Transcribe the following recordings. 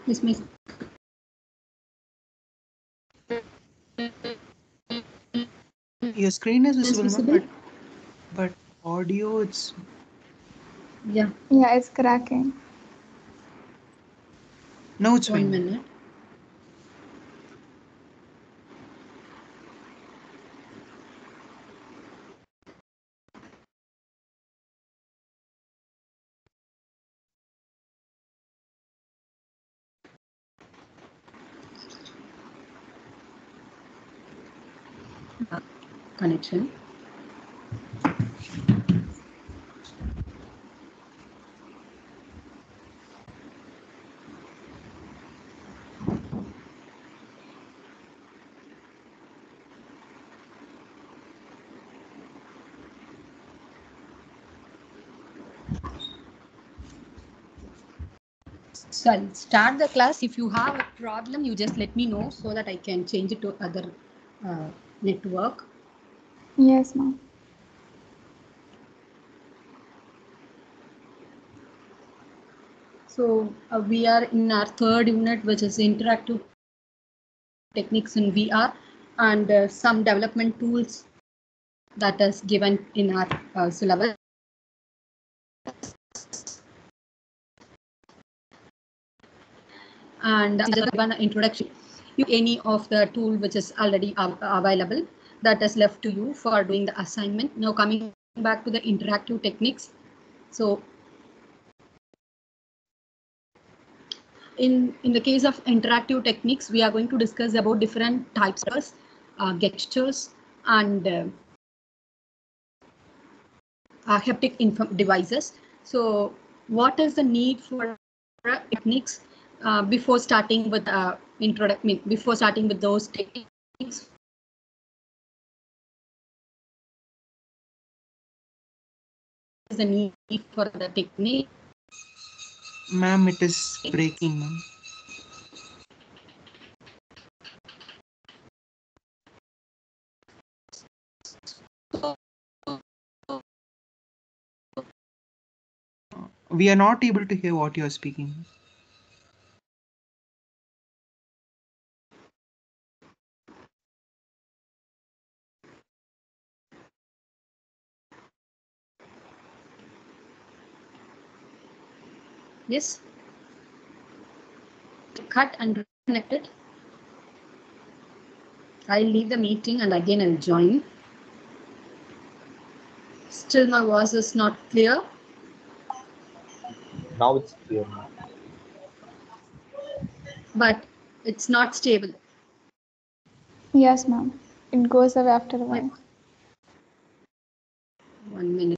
Is my Your screen is visible, visible? but audio, it's Yeah. Yeah, it's cracking. no, it's 1 fine. minute. Connection. So I'll start the class. If you have a problem, you just let me know so that I can change it to other network. Yes, ma'am. So we are in our third unit, which is interactive techniques in VR, and some development tools that is given in our syllabus. And just give an introduction. You any of the tool which is already available, that is left to you for doing the assignment. Now coming back to the interactive techniques. So in the case of interactive techniques, we are going to discuss about different types of gestures and haptic devices. So what is the need for techniques before starting with before starting with those techniques? Is the need for the technique? Ma'am, it is breaking, ma'am. We are not able to hear what you are speaking. Yes. Cut and reconnect it. I'll leave the meeting and again I'll join. Still my voice is not clear. Now it's clear. But it's not stable. Yes, ma'am. It goes away after a while. 1 minute.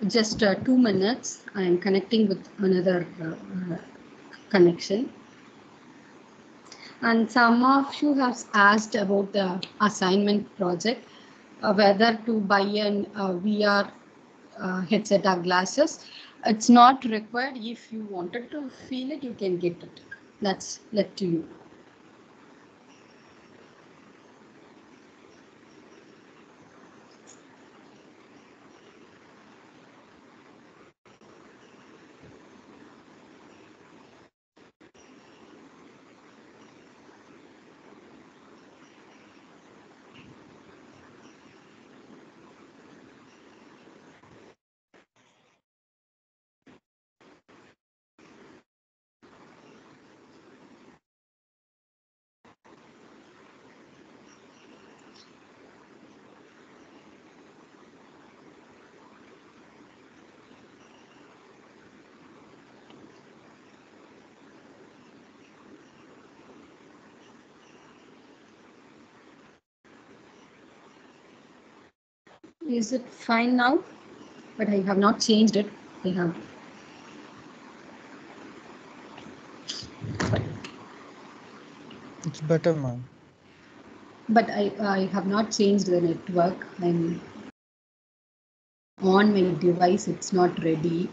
Just 2 minutes. I am connecting with another connection. And some of you have asked about the assignment project, whether to buy an VR headset or glasses. It's not required. If you wanted to feel it, you can get it. That's left to you. Is it fine now? But I have not changed it. I have. It's better, ma'am. But I have not changed the network. I'm on my device. It's not ready.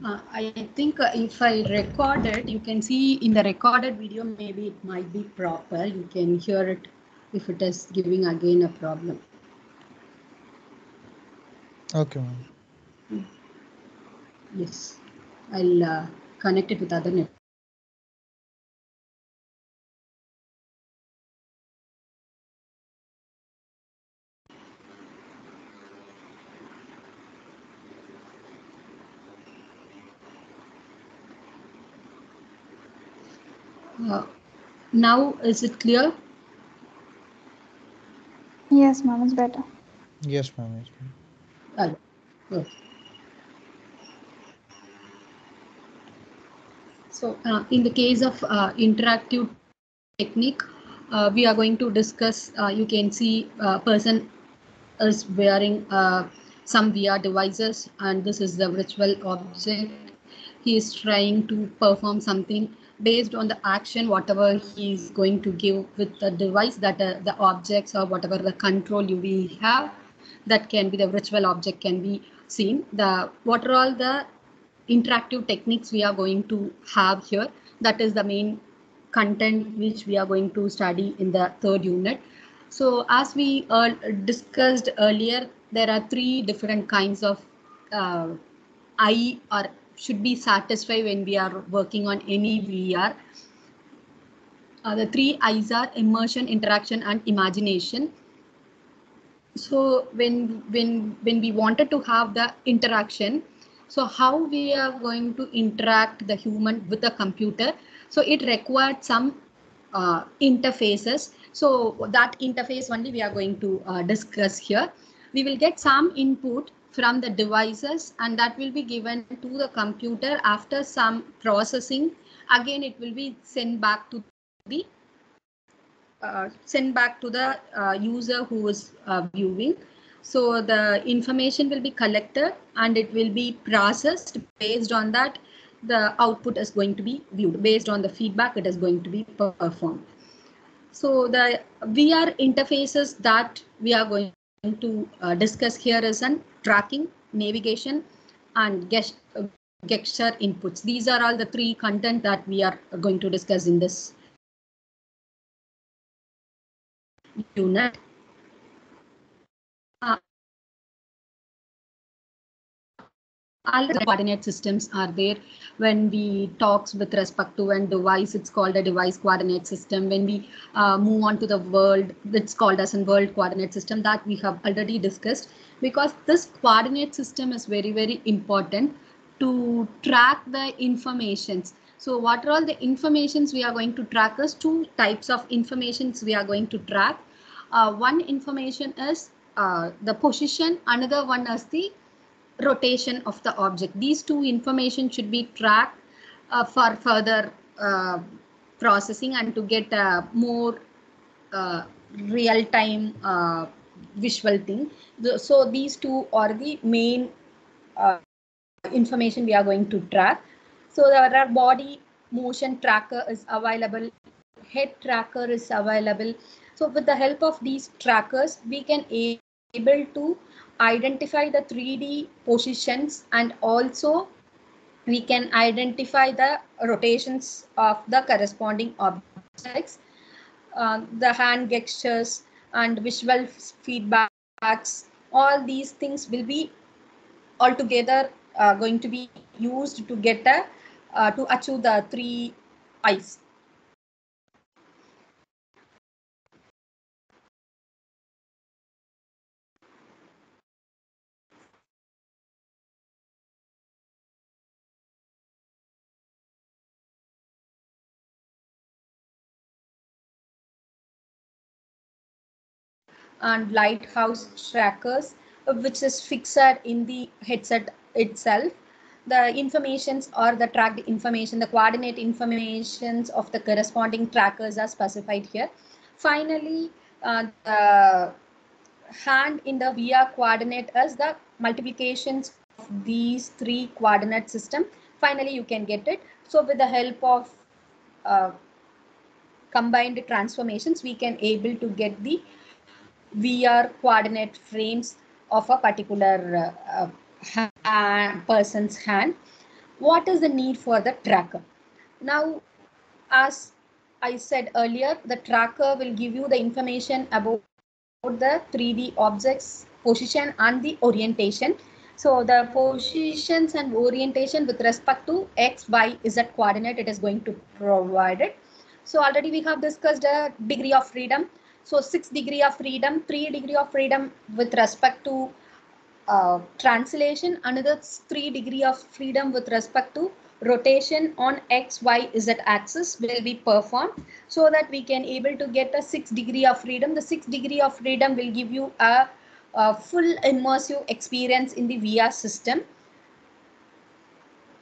I think if I record it, you can see in the recorded video, maybe it might be proper. You can hear it if it is giving again a problem. Okay, ma'am. Yes, I'll connect it with other net. Now, is it clear? Yes, ma'am, it's better. Yes, ma'am. Yes, ma'am. Good. So, in the case of interactive technique, we are going to discuss. You can see a person is wearing some VR devices, and this is the virtual object. He is trying to perform something based on the action, whatever he is going to give with the device, that the objects or whatever the control you will have, that can be the virtual object can be seen. What are all the interactive techniques we are going to have here? That is the main content which we are going to study in the third unit. So as we discussed earlier, there are three different kinds of eye or should be satisfied when we are working on any VR. The three eyes are immersion, interaction, and imagination. So when we wanted to have the interaction, so how we are going to interact the human with the computer? So it required some interfaces. So that interface only we are going to discuss here. We will get some input from the devices, and that will be given to the computer. After some processing, again it will be sent back to the user who is viewing. So the information will be collected and it will be processed. Based on that, the output is going to be viewed. Based on the feedback, it is going to be performed. So the VR interfaces that we are going to discuss here is an tracking, navigation, and gesture inputs. These are all the three content that we are going to discuss in this unit. All the coordinate systems are there. When we talks with respect to a device, it's called a device coordinate system. When we move on to the world, it's called as a world coordinate system that we have already discussed, because this coordinate system is very, very important to track the informations. So what are all the informations we are going to track? Is two types of informations we are going to track. One information is the position, another one is the rotation of the object. These two information should be tracked for further processing and to get a more real-time visual thing. So these two are the main information we are going to track. So there are body motion tracker is available, head tracker is available. So with the help of these trackers, we can able to identify the 3D positions, and also we can identify the rotations of the corresponding objects, the hand gestures and visual feedbacks. All these things will be altogether going to be used to get a to achieve the three eyes. and lighthouse trackers, which is fixed in the headset itself. The informations or the tracked information, the coordinate informations of the corresponding trackers are specified here. Finally, the hand in the VR coordinate as the multiplications of these three coordinate system. Finally, you can get it. So with the help of combined transformations, we can able to get the VR coordinate frames of a particular person's hand. What is the need for the tracker? Now, as I said earlier, the tracker will give you the information about the 3D objects position and the orientation. So the positions and orientation with respect to X, Y, Z coordinate, it is going to provide it. So already we have discussed a degree of freedom. So 6 degree of freedom, 3 degree of freedom with respect to translation, another 3 degree of freedom with respect to rotation on X, Y, Z axis will be performed, so that we can able to get a 6 degree of freedom. The 6 degree of freedom will give you a full immersive experience in the VR system.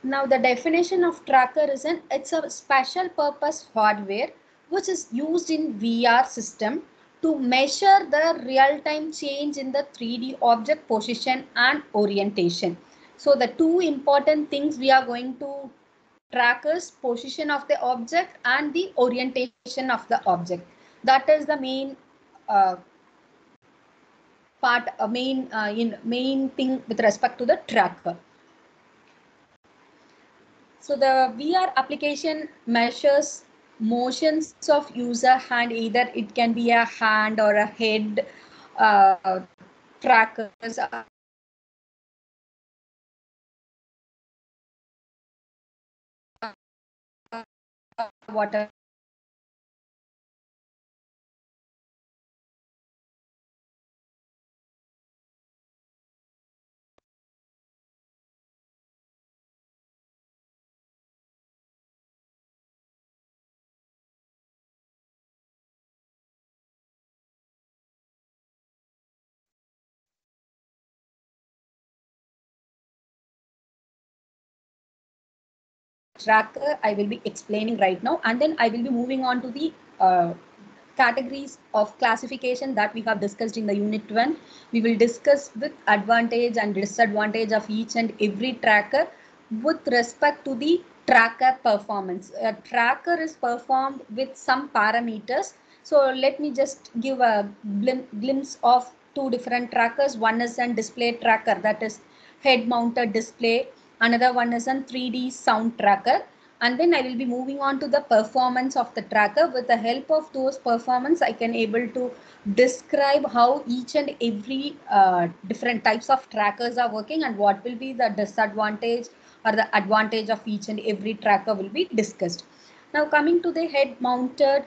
Now the definition of tracker is it's a special purpose hardware which is used in VR system to measure the real-time change in the 3D object position and orientation. So the two important things we are going to track is position of the object and the orientation of the object. That is the main main thing with respect to the tracker. So the VR application measures motions of user hand, either it can be a hand or a head trackers. Whatever tracker I will be explaining right now, and then I will be moving on to the categories of classification that we have discussed in the unit 1. We will discuss with advantage and disadvantage of each and every tracker with respect to the tracker performance. A tracker is performed with some parameters. So let me just give a glimpse of two different trackers. One is a display tracker, that is head mounted display. Another one is a 3D sound tracker. And then I will be moving on to the performance of the tracker. With the help of those performance, I can able to describe how each and every different types of trackers are working and what will be the disadvantage or the advantage of each and every tracker will be discussed. Now coming to the head mounted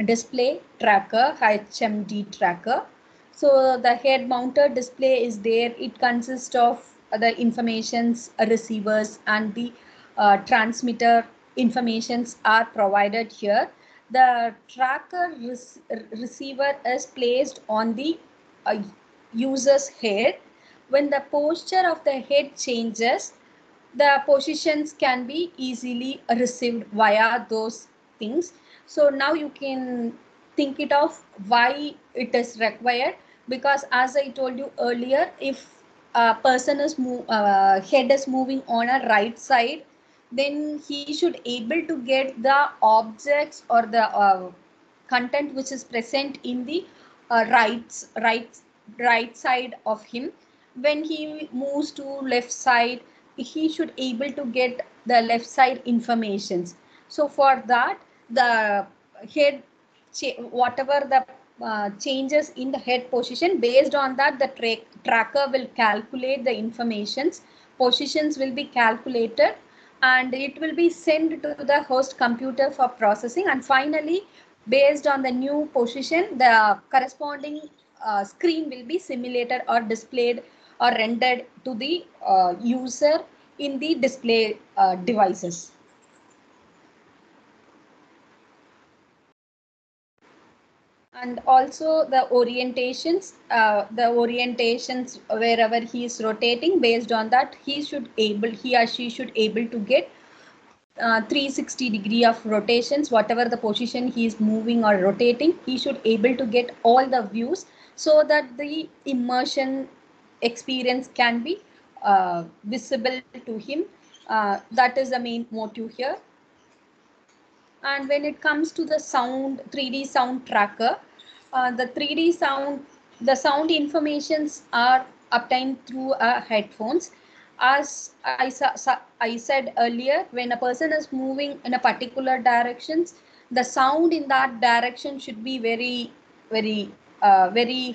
display tracker, HMD tracker. So the head mounted display is there. It consists of the informations receivers and the transmitter informations are provided here. The tracker receiver is placed on the uh, user's head. When the posture of the head changes, the positions can be easily received via those things. So now you can think it of why it is required, because as I told you earlier, if a person is head is moving on a right side, then he should able to get the objects or the content which is present in the right side of him. When he moves to left side, he should able to get the left side informations. So for that, the head whatever the changes in the head position, based on that the tracker will calculate the informations, positions will be calculated, and it will be sent to the host computer for processing, and finally based on the new position, the corresponding screen will be simulated or displayed or rendered to the user in the display devices. And also the orientations wherever he is rotating, based on that he or she should able to get 360 degree of rotations. Whatever the position he is moving or rotating, he should able to get all the views, so that the immersion experience can be visible to him. That is the main motive here. And when it comes to the sound, 3D sound tracker, the sound informations are obtained through headphones. As I said earlier, when a person is moving in a particular directions, the sound in that direction should be very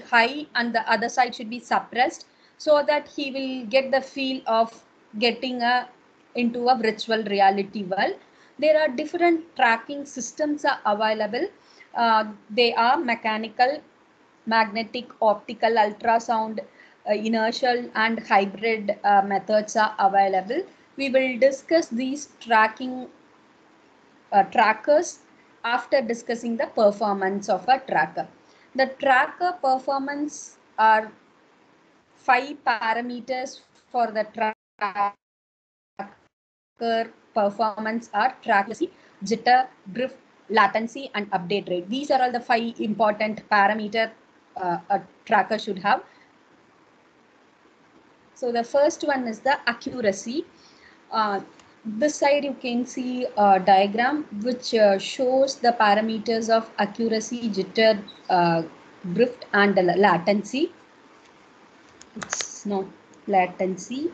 high, and the other side should be suppressed, so that he will get the feel of getting into a virtual reality world. There are different tracking systems are available. They are mechanical, magnetic, optical, ultrasound, inertial and hybrid methods are available. We will discuss these trackers after discussing the performance of a tracker. The tracker performance are 5 parameters for the tracker performance are accuracy, jitter, drift, latency, and update rate. These are all the 5 important parameters a tracker should have. So the first one is the accuracy. This side you can see a diagram which shows the parameters of accuracy, jitter, drift, and latency. It's not latency.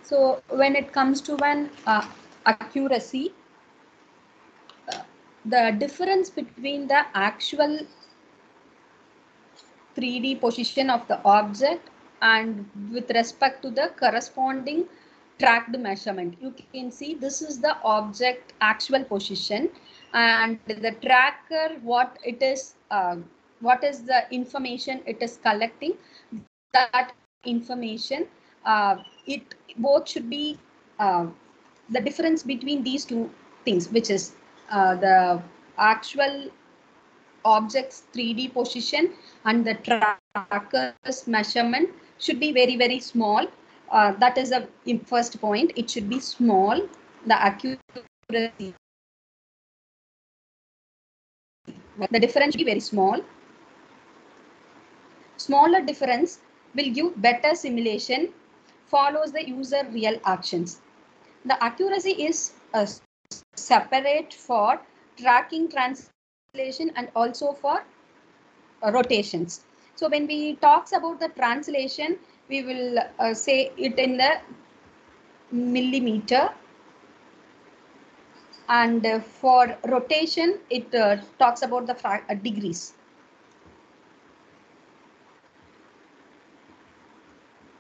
So when it comes to an accuracy, the difference between the actual 3D position of the object and with respect to the corresponding tracked measurement, you can see this is the object actual position, and the tracker what is the information it is collecting. That information, it both should be the difference between these two things, which is the actual object's 3D position and the tracker's measurement should be very small. That is the first point. It should be small. The accuracy, the difference should be very small. Smaller difference will give better simulation, follows the user real actions. The accuracy is separate for tracking, translation, and also for rotations. So when we talks about the translation, we will say it in the millimeter, and for rotation it talks about the degrees.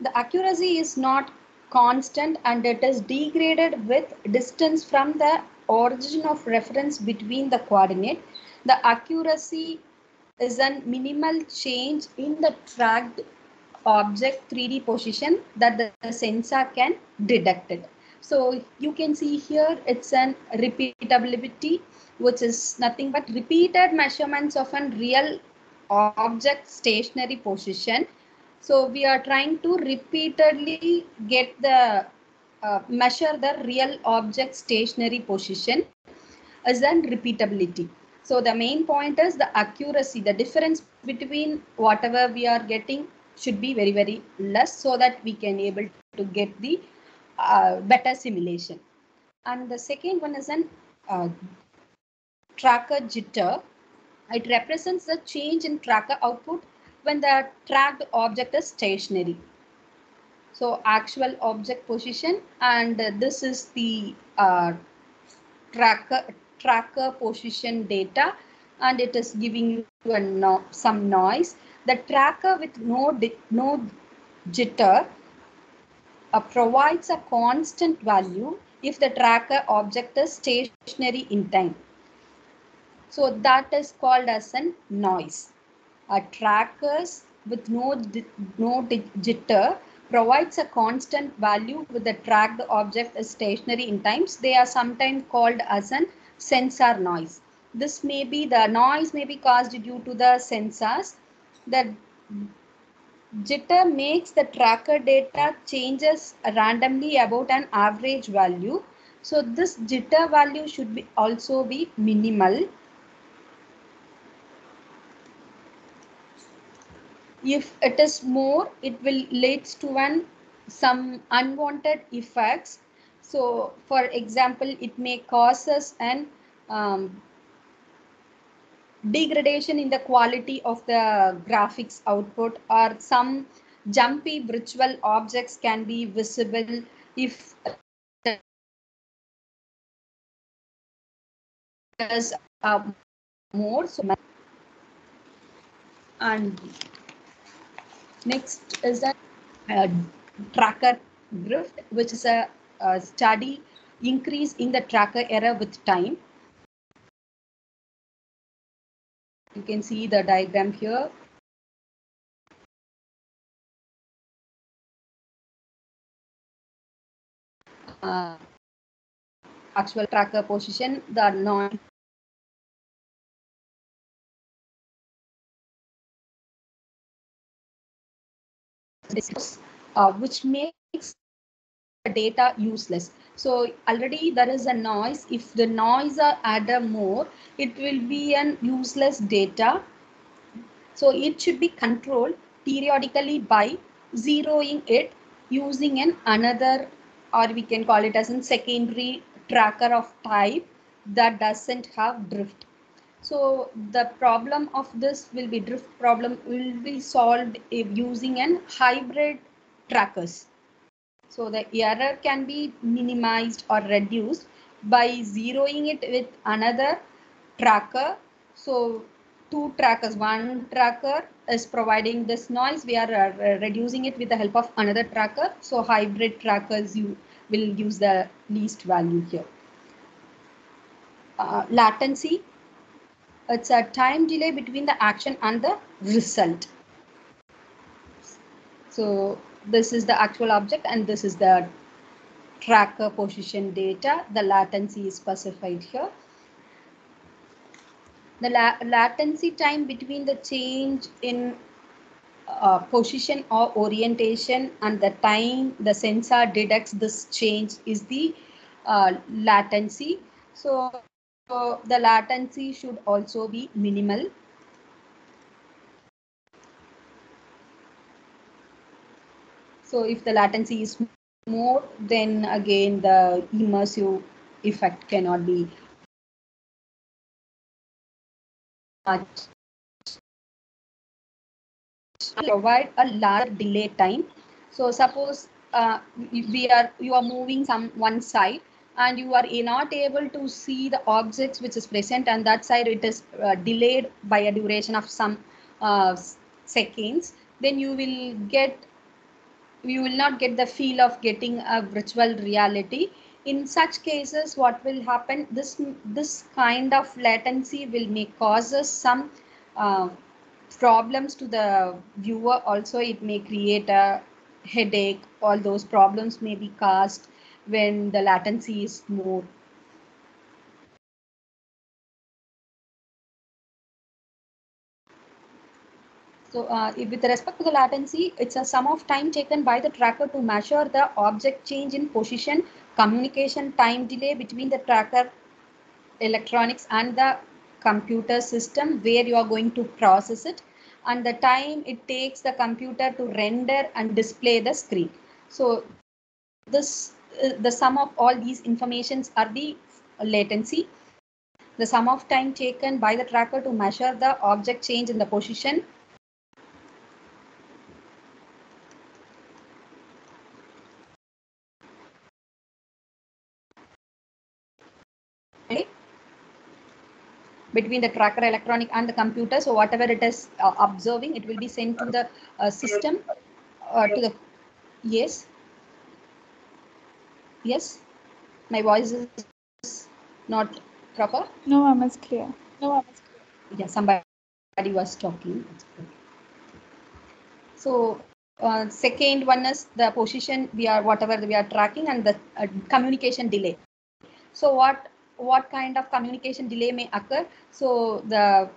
The accuracy is not constant, and it is degraded with distance from the origin of reference between the coordinate. The accuracy is a minimal change in the tracked object 3D position that the sensor can detect it. So you can see here it's an repeatability, which is nothing but repeated measurements of a real object stationary position. So we are trying to repeatedly get the measure the real object stationary position as an repeatability. So the main point is the accuracy. The difference between whatever we are getting should be very less, so that we can able to get the better simulation. And the second one is an tracker jitter. It represents the change in tracker output when the tracked object is stationary. So actual object position, and this is the tracker position data, and it is giving you some noise. The tracker with no jitter provides a constant value if the tracker object is stationary in time. So that is called as a noise. Trackers with no jitter provides a constant value with the tracked object is stationary in times. They are sometimes called as an sensor noise. This may be the noise may be caused due to the sensors. The jitter makes the tracker data changes randomly about an average value. So this jitter value should be also be minimal. If it is more, it will leads to some unwanted effects. So for example, it may cause us an degradation in the quality of the graphics output, or some jumpy virtual objects can be visible if there's more. So, and next is the tracker drift, which is a steady increase in the tracker error with time. You can see the diagram here. Actual tracker position, the non which makes the data useless. So already there is a noise. If the noise are added more, it will be an useless data. So it should be controlled periodically by zeroing it using another, or we can call it as a secondary tracker of type that doesn't have drift. So the problem of this will be drift problem will be solved if using an hybrid trackers. So the error can be minimized or reduced by zeroing it with another tracker. So two trackers, one tracker is providing this noise. We are reducing it with the help of another tracker. So hybrid trackers, you will use the least value here. Latency, it's a time delay between the action and the result. So this is the actual object and this is the tracker position data. The latency is specified here. The latency time between the change in position or orientation and the time the sensor detects this change is the latency. So the latency should also be minimal. So if the latency is more, then again the immersive effect cannot be much. Provide a larger delay time. So suppose you are moving one side and you are not able to see the objects which is present, and that side it is delayed by a duration of some seconds, then you will not get the feel of getting a virtual reality. In such cases, what will happen, this kind of latency will may causes some problems to the viewer. Also, it may create a headache. All those problems may be caused when the latency is more. So with respect to the latency, it's a sum of time taken by the tracker to measure the object change in position, communication time delay between the tracker electronics and the computer system where you are going to process it, and the time it takes the computer to render and display the screen. So this the sum of all these informations are the latency. The sum of time taken by the tracker to measure the object change in the position, between the tracker electronic and the computer. So whatever it is observing, it will be sent to the system to the yes. Yes, my voice is not proper. No, ma'am, it's clear. Yeah, somebody was talking. So Second one is the position whatever we are tracking, and the communication delay. So what kind of communication delay may occur? So the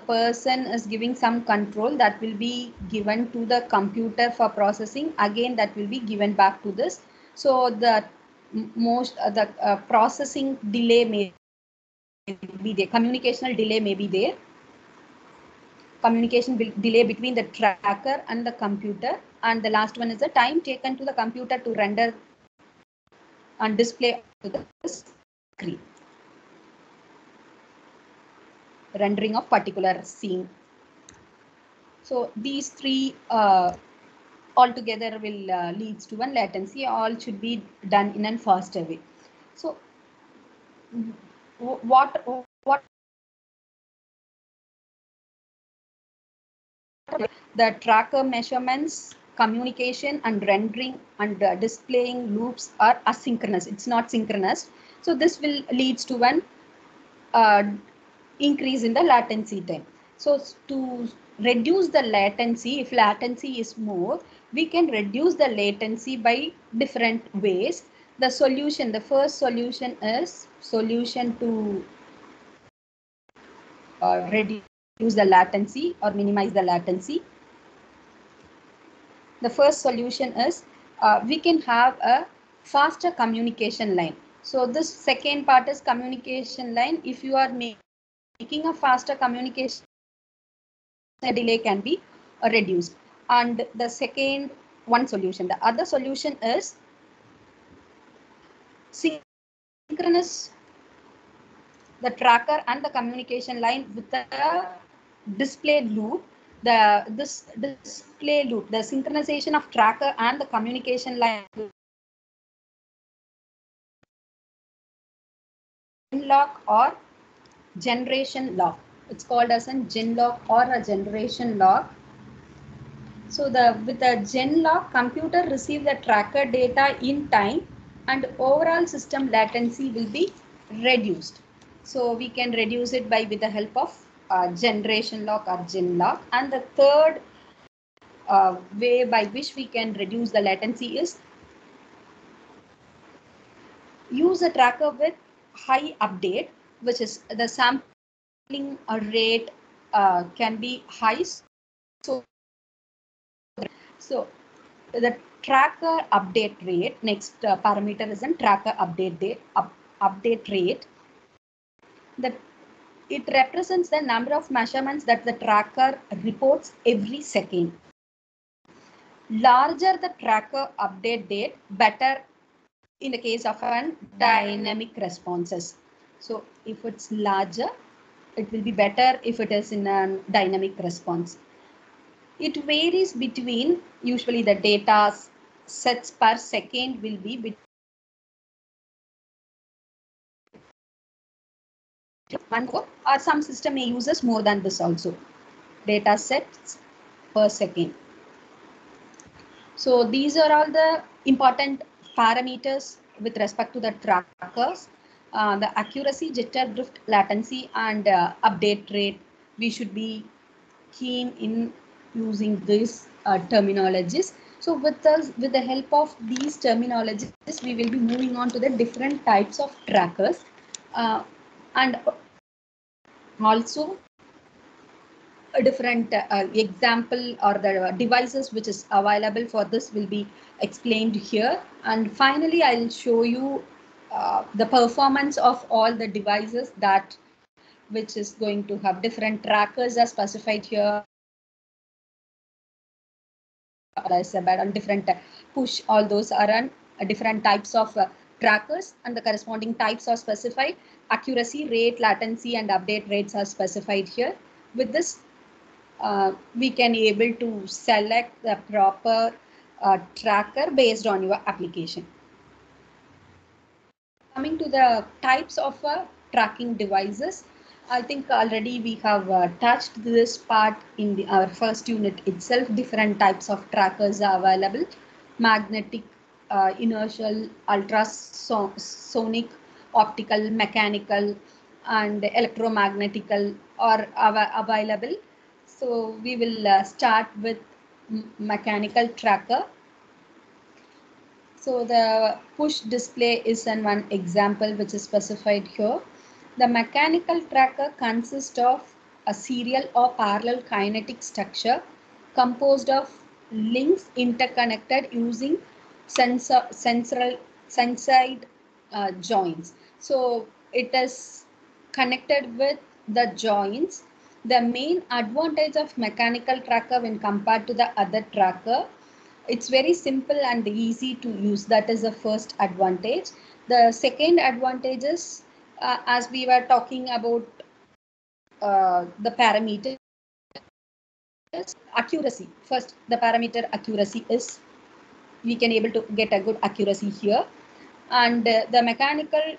person is giving some control that will be given to the computer for processing. Again, that will be given back to this. So the processing delay may be there. Communicational delay may be there. Communication delay between the tracker and the computer. And the last one is the time taken to the computer to render and display to the screen. Rendering of particular scene. So these three altogether will leads to one latency. All should be done in a faster way. So what the tracker measurements, communication and rendering and displaying loops are asynchronous. It's not synchronous. So this will leads to one increase in the latency time. So to reduce the latency, if latency is more, we can reduce the latency by different ways. The solution, the first solution is solution to reduce the latency or minimize the latency. The first solution is we can have a faster communication line. So this second part is communication line. If you are making a faster communication, the delay can be reduced. And the second one solution. The other solution is synchronous the tracker and the communication line with the display loop. This display loop, the synchronization of tracker and the communication line lock or generation lock. It's called as a gen lock or a generation lock. So with the gen lock, computer receive the tracker data in time and overall system latency will be reduced. So we can reduce it with the help of generation lock or gen lock. And the third way by which we can reduce the latency is use a tracker with high update, which is the sampling rate can be high. So the tracker update rate, next parameter is a tracker update rate. It represents the number of measurements that the tracker reports every second. Larger the tracker update date, better in the case of an dynamic responses. So if it's larger, it will be better if it is in a dynamic response. It varies between, usually the data sets per second will be between or some system may uses more than this also. Data sets per second. So these are all the important parameters with respect to the trackers. The accuracy, jitter, drift, latency, and update rate. We should be keen in using these terminologies. So with the help of these terminologies, we will be moving on to the different types of trackers, and also a different example or the devices which is available for this will be explained here. And finally, I'll show you the performance of all the devices which is going to have different trackers as specified here. On different push, all those are on different types of trackers, and the corresponding types are specified. Accuracy, rate, latency, and update rates are specified here. With this, we can able to select the proper tracker based on your application. Coming to the types of tracking devices, I think already we have touched this part in our first unit itself. Different types of trackers are available: magnetic, inertial, ultrasonic, optical, mechanical, and electromagnetical are available. So we will start with mechanical tracker. So the push display is one example which is specified here. The mechanical tracker consists of a serial or parallel kinetic structure composed of links interconnected using senside joints. So it is connected with the joints. The main advantage of mechanical tracker when compared to the other tracker, it's very simple and easy to use. That is the first advantage. The second advantage is, as we were talking about the parameters, accuracy. First, the parameter accuracy is, we can able to get a good accuracy here. And the mechanical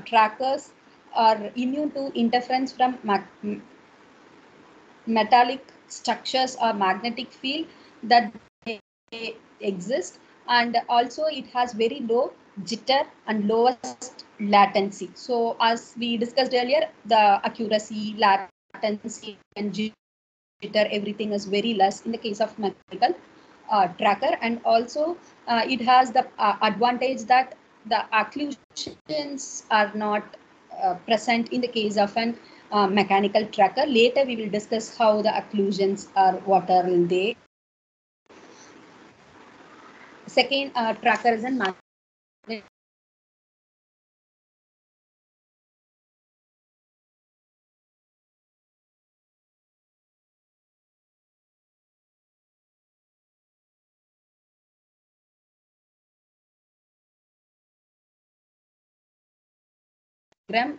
trackers are immune to interference from metallic structures or magnetic field that exist, and also it has very low jitter and lowest latency. So as we discussed earlier, the accuracy, latency and jitter, everything is very less in the case of mechanical tracker. And also it has the advantage that the occlusions are not present in the case of an mechanical tracker. Later we will discuss how the occlusions are, what are they. Second tracker is in magnetic.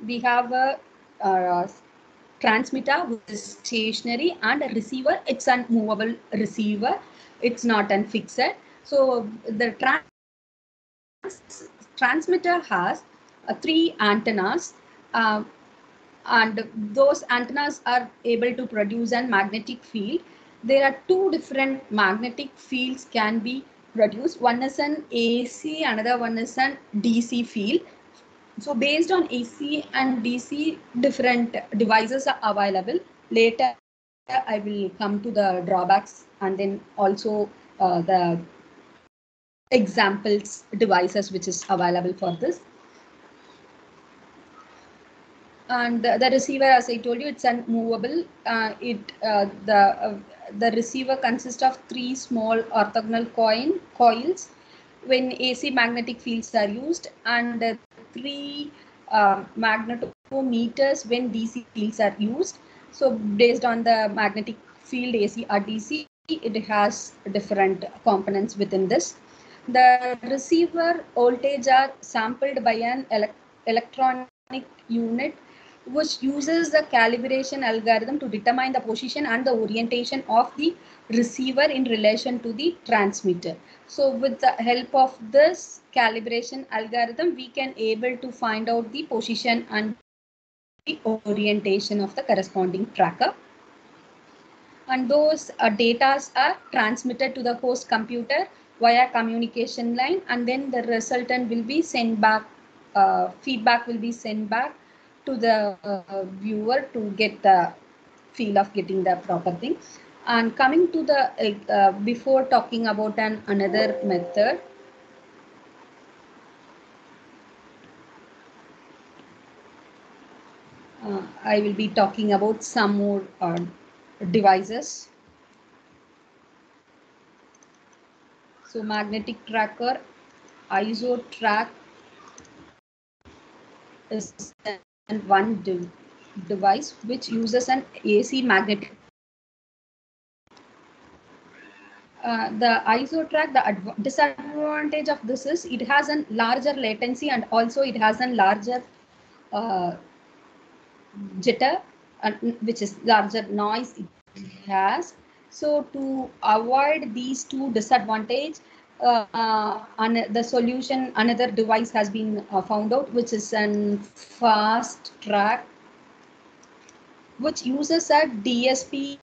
We have a transmitter which is stationary and a receiver. It's a movable receiver. It's not an fixed. So the transmitter has three antennas, and those antennas are able to produce a magnetic field. There are two different magnetic fields can be produced. One is an AC, another one is an DC field. So based on AC and DC, different devices are available. Later, I will come to the drawbacks and then also the examples devices which is available for this. And the receiver, as I told you, it's unmovable. The receiver consists of three small orthogonal coils when AC magnetic fields are used, and three magnetometers when DC fields are used. So based on the magnetic field, AC or DC, it has different components within this. The receiver voltage are sampled by an electronic unit which uses the calibration algorithm to determine the position and the orientation of the receiver in relation to the transmitter. So with the help of this calibration algorithm, we can able to find out the position and the orientation of the corresponding tracker. And those data are transmitted to the host computer via communication line, and then the resultant will be sent back, feedback will be sent back to the viewer to get the feel of getting the proper thing. And coming to the, before talking about another method, I will be talking about some more devices. So magnetic tracker, IsoTrack is one device which uses an AC magnetic. The IsoTrack, the disadvantage of this is it has a larger latency, and also it has a larger jitter, which is larger noise it has. So to avoid these two disadvantages, the solution, another device has been found out, which is an FastTrack, which uses a DSP,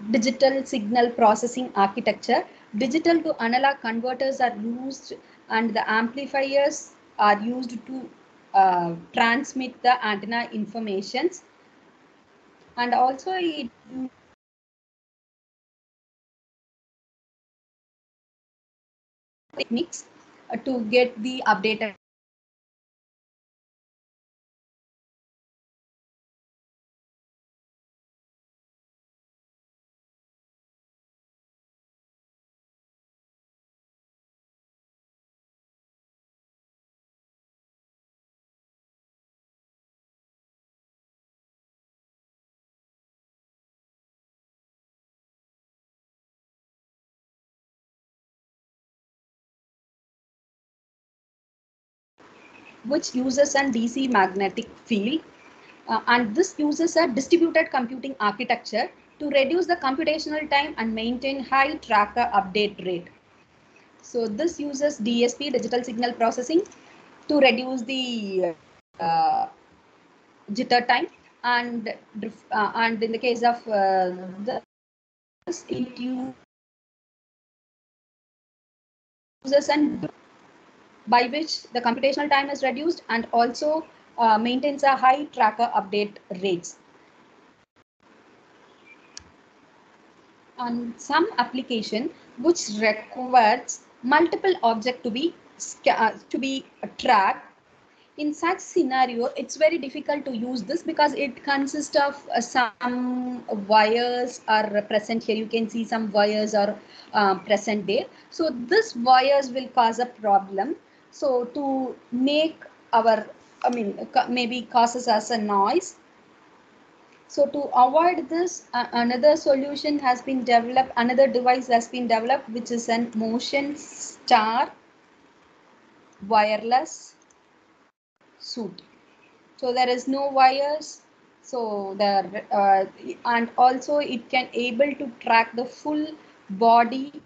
digital signal processing architecture. Digital to analog converters are used, and the amplifiers are used to transmit the antenna informations, and also it techniques to get the updated which uses an DC magnetic field, and this uses a distributed computing architecture to reduce the computational time and maintain high tracker update rate. So this uses DSP, digital signal processing, to reduce the jitter time, and in the case of this, it uses an by which the computational time is reduced and also maintains a high tracker update rates. On some application which requires multiple objects to be tracked, in such scenario, it's very difficult to use this because it consists of some wires are present here. You can see some wires are present there. So this wires will cause a problem. So to make our, maybe causes us a noise. So to avoid this, another solution has been developed, another device has been developed, which is an Motion Star wireless suit. So there is no wires. So there and also it can able to track the full body,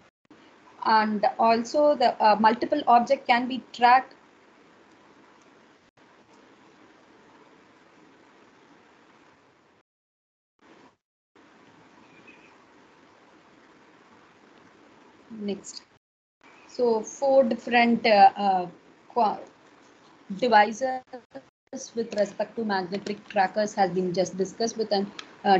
and also the multiple object can be tracked. Next. So 4 different devices with respect to magnetic trackers has been just discussed with an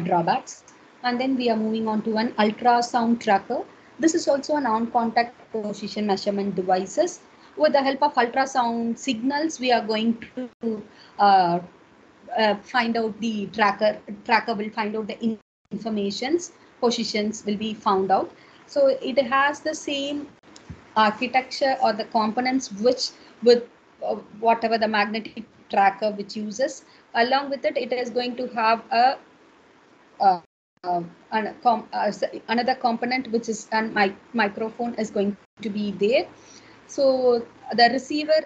drawbacks. And then we are moving on to an ultrasound tracker. This is also a non-contact position measurement devices. With the help of ultrasound signals, we are going to find out the tracker will find out the informations, positions will be found out. So it has the same architecture or the components which with whatever the magnetic tracker which uses. Along with it, it is going to have a another component which is a microphone is going to be there. So the receiver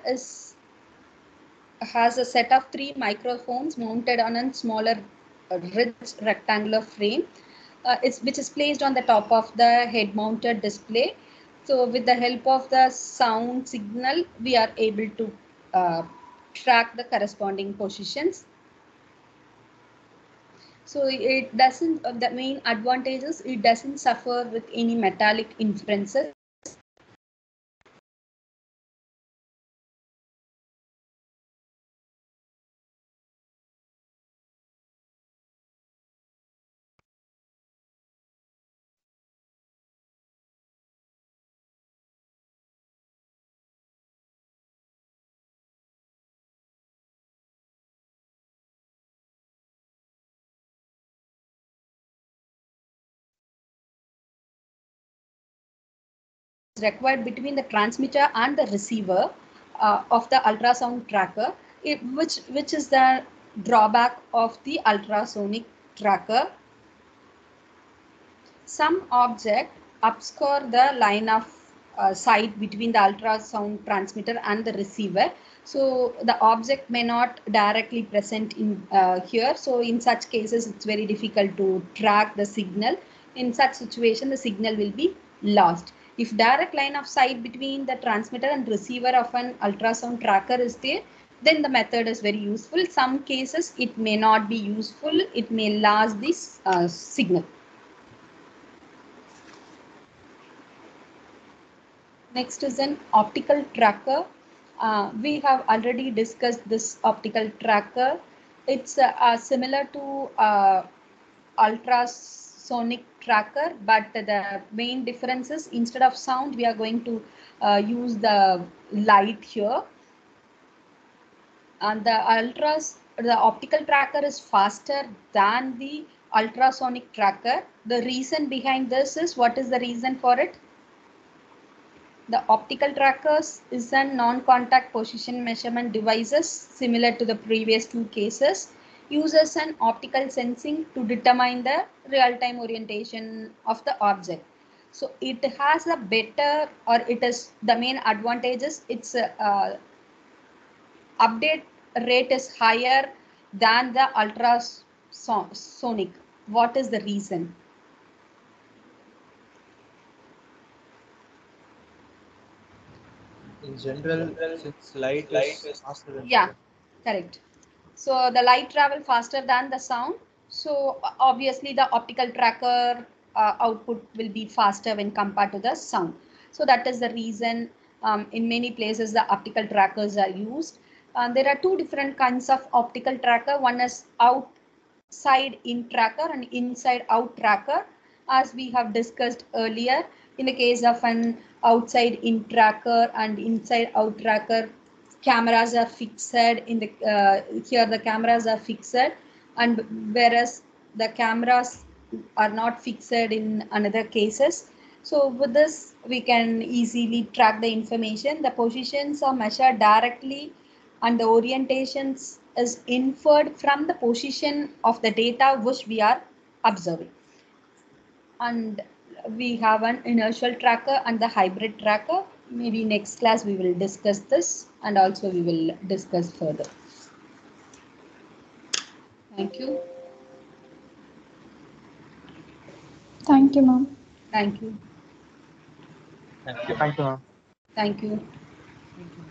has a set of 3 microphones mounted on a smaller rich rectangular frame, which is placed on the top of the head mounted display. So with the help of the sound signal, we are able to track the corresponding positions. So it doesn't, the main advantages, it doesn't suffer with any metallic inferences. Required between the transmitter and the receiver of the ultrasound tracker, which is the drawback of the ultrasonic tracker. Some object obscure the line of sight between the ultrasound transmitter and the receiver. So the object may not directly present in here. So in such cases, it's very difficult to track the signal. In such situation, the signal will be lost. If direct line of sight between the transmitter and receiver of an ultrasound tracker is there, then the method is very useful. Some cases, it may not be useful. It may lose this signal. Next is an optical tracker. We have already discussed this optical tracker. It's similar to ultrasonic tracker, but the main difference is instead of sound, we are going to use the light here. And the optical tracker is faster than the ultrasonic tracker. The reason behind this is, what is the reason for it? The optical trackers is a non-contact position measurement devices similar to the previous two cases, uses an optical sensing to determine the real-time orientation of the object. So it has a better, or it is the main advantages, its update rate is higher than the ultrasonic. What is the reason? In general, since light is faster than Yeah, sound. correct. So the light travel faster than the sound. So obviously the optical tracker output will be faster when compared to the sound. So that is the reason in many places the optical trackers are used. There are two different kinds of optical tracker. One is outside in tracker and inside out tracker. As we have discussed earlier, in the case of an outside in tracker and inside out tracker, cameras are fixed in the here the cameras are fixed, and whereas the cameras are not fixed in another cases. So with this we can easily track the information. The positions are measured directly and the orientations is inferred from the position of the data which we are observing. And we have an inertial tracker and the hybrid tracker. Maybe next class we will discuss this, and also we will discuss further. Thank you. Thank you, ma'am. Thank you. Thank you, ma'am. Thank you. Thank you.